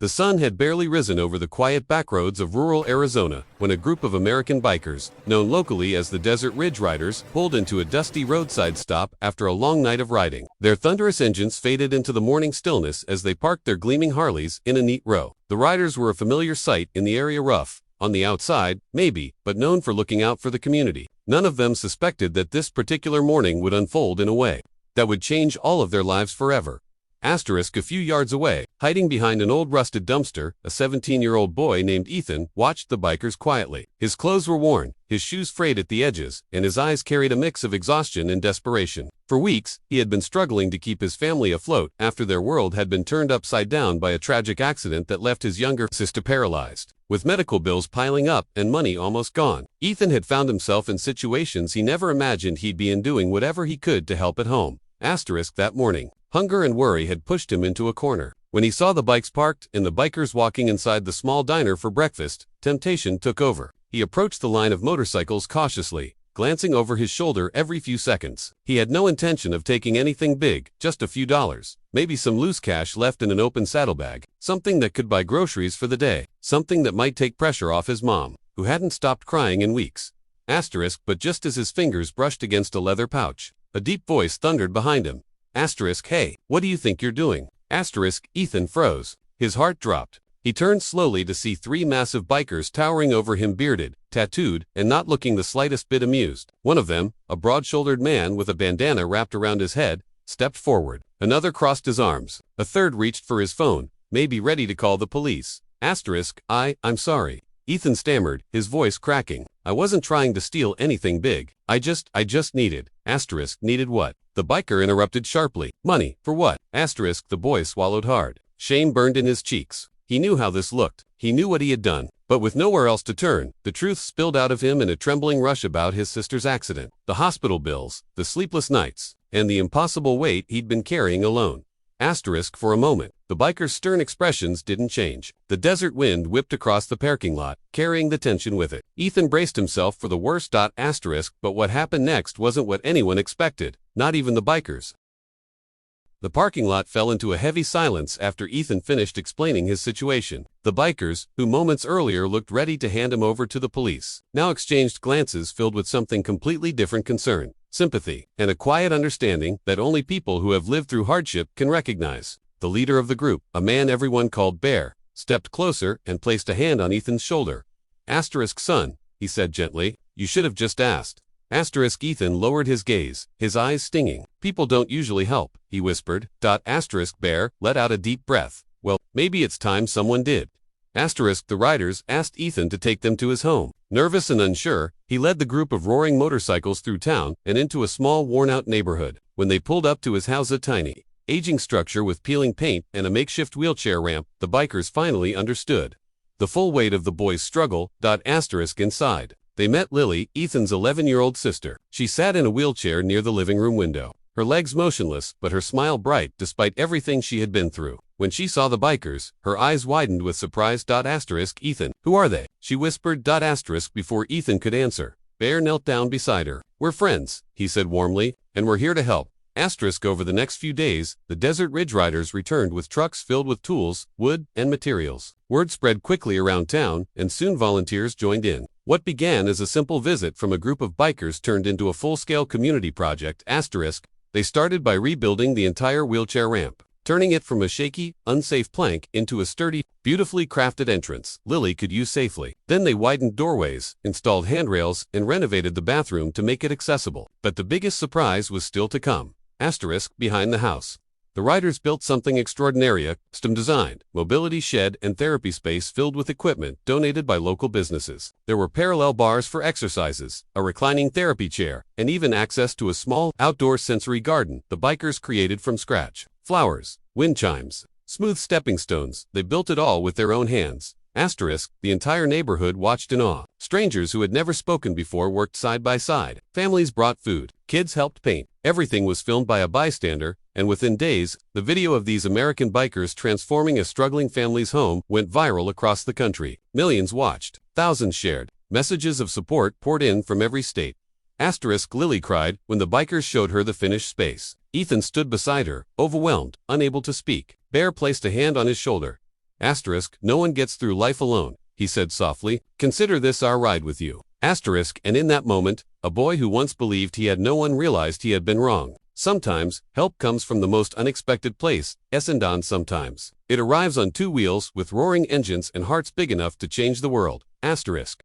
The sun had barely risen over the quiet backroads of rural Arizona when a group of American bikers, known locally as the Desert Ridge Riders, pulled into a dusty roadside stop after a long night of riding. Their thunderous engines faded into the morning stillness as they parked their gleaming Harleys in a neat row. The riders were a familiar sight in the area, rough on the outside, maybe, but known for looking out for the community. None of them suspected that this particular morning would unfold in a way that would change all of their lives forever. A few yards away, hiding behind an old rusted dumpster, a 17-year-old boy named Ethan watched the bikers quietly. His clothes were worn, his shoes frayed at the edges, and his eyes carried a mix of exhaustion and desperation. For weeks, he had been struggling to keep his family afloat after their world had been turned upside down by a tragic accident that left his younger sister paralyzed. With medical bills piling up and money almost gone, Ethan had found himself in situations he never imagined he'd be in, doing whatever he could to help at home. That morning, hunger and worry had pushed him into a corner. When he saw the bikes parked and the bikers walking inside the small diner for breakfast, temptation took over. He approached the line of motorcycles cautiously, glancing over his shoulder every few seconds. He had no intention of taking anything big, just a few dollars, maybe some loose cash left in an open saddlebag, something that could buy groceries for the day, something that might take pressure off his mom, who hadn't stopped crying in weeks. But just as his fingers brushed against a leather pouch, a deep voice thundered behind him. Hey, what do you think you're doing? Ethan froze. His heart dropped. He turned slowly to see three massive bikers towering over him, bearded, tattooed, and not looking the slightest bit amused. One of them, a broad-shouldered man with a bandana wrapped around his head, stepped forward. Another crossed his arms. A third reached for his phone, maybe ready to call the police. I'm sorry. Ethan stammered, his voice cracking. I wasn't trying to steal anything big. I just needed. Needed what? The biker interrupted sharply. Money, for what? The boy swallowed hard. Shame burned in his cheeks. He knew how this looked. He knew what he had done. But with nowhere else to turn, the truth spilled out of him in a trembling rush about his sister's accident, the hospital bills, the sleepless nights, and the impossible weight he'd been carrying alone. For a moment, the biker's stern expressions didn't change. The desert wind whipped across the parking lot, carrying the tension with it. Ethan braced himself for the worst. But what happened next wasn't what anyone expected, not even the bikers. The parking lot fell into a heavy silence after Ethan finished explaining his situation. The bikers, who moments earlier looked ready to hand him over to the police, now exchanged glances filled with something completely different: concern, sympathy, and a quiet understanding that only people who have lived through hardship can recognize. The leader of the group, a man everyone called Bear, stepped closer and placed a hand on Ethan's shoulder. Son, he said gently, you should have just asked. Ethan lowered his gaze, his eyes stinging. People don't usually help, he whispered. Bear let out a deep breath. Well, maybe it's time someone did. The riders asked Ethan to take them to his home. Nervous and unsure, he led the group of roaring motorcycles through town and into a small, worn-out neighborhood. When they pulled up to his house, a tiny, aging structure with peeling paint and a makeshift wheelchair ramp, the bikers finally understood the full weight of the boy's struggle. Inside, they met Lily, Ethan's 11-year-old sister. She sat in a wheelchair near the living room window, her legs motionless but her smile bright despite everything she had been through. When she saw the bikers, her eyes widened with surprise. Ethan, who are they? She whispered. Before Ethan could answer, Bear knelt down beside her. We're friends, he said warmly, and we're here to help. Over the next few days, the Desert Ridge Riders returned with trucks filled with tools, wood, and materials. Word spread quickly around town, and soon volunteers joined in. What began as a simple visit from a group of bikers turned into a full-scale community project. They started by rebuilding the entire wheelchair ramp, turning it from a shaky, unsafe plank into a sturdy, beautifully crafted entrance Lily could use safely. Then they widened doorways, installed handrails, and renovated the bathroom to make it accessible. But the biggest surprise was still to come. Behind the house, the riders built something extraordinary: a custom-designed mobility shed and therapy space filled with equipment donated by local businesses. There were parallel bars for exercises, a reclining therapy chair, and even access to a small, outdoor sensory garden the bikers created from scratch. Flowers, wind chimes, smooth stepping stones, they built it all with their own hands. The entire neighborhood watched in awe. Strangers who had never spoken before worked side by side. Families brought food. Kids helped paint. Everything was filmed by a bystander, and within days, the video of these American bikers transforming a struggling family's home went viral across the country. Millions watched. Thousands shared. Messages of support poured in from every state. Lily cried when the bikers showed her the finished space. Ethan stood beside her, overwhelmed, unable to speak. Bear placed a hand on his shoulder. Asterisk, no one gets through life alone, he said softly. Consider this our ride with you. Asterisk, and in that moment, a boy who once believed he had no one realized he had been wrong. Sometimes, help comes from the most unexpected place, and sometimes. It arrives on two wheels with roaring engines and hearts big enough to change the world. Asterisk.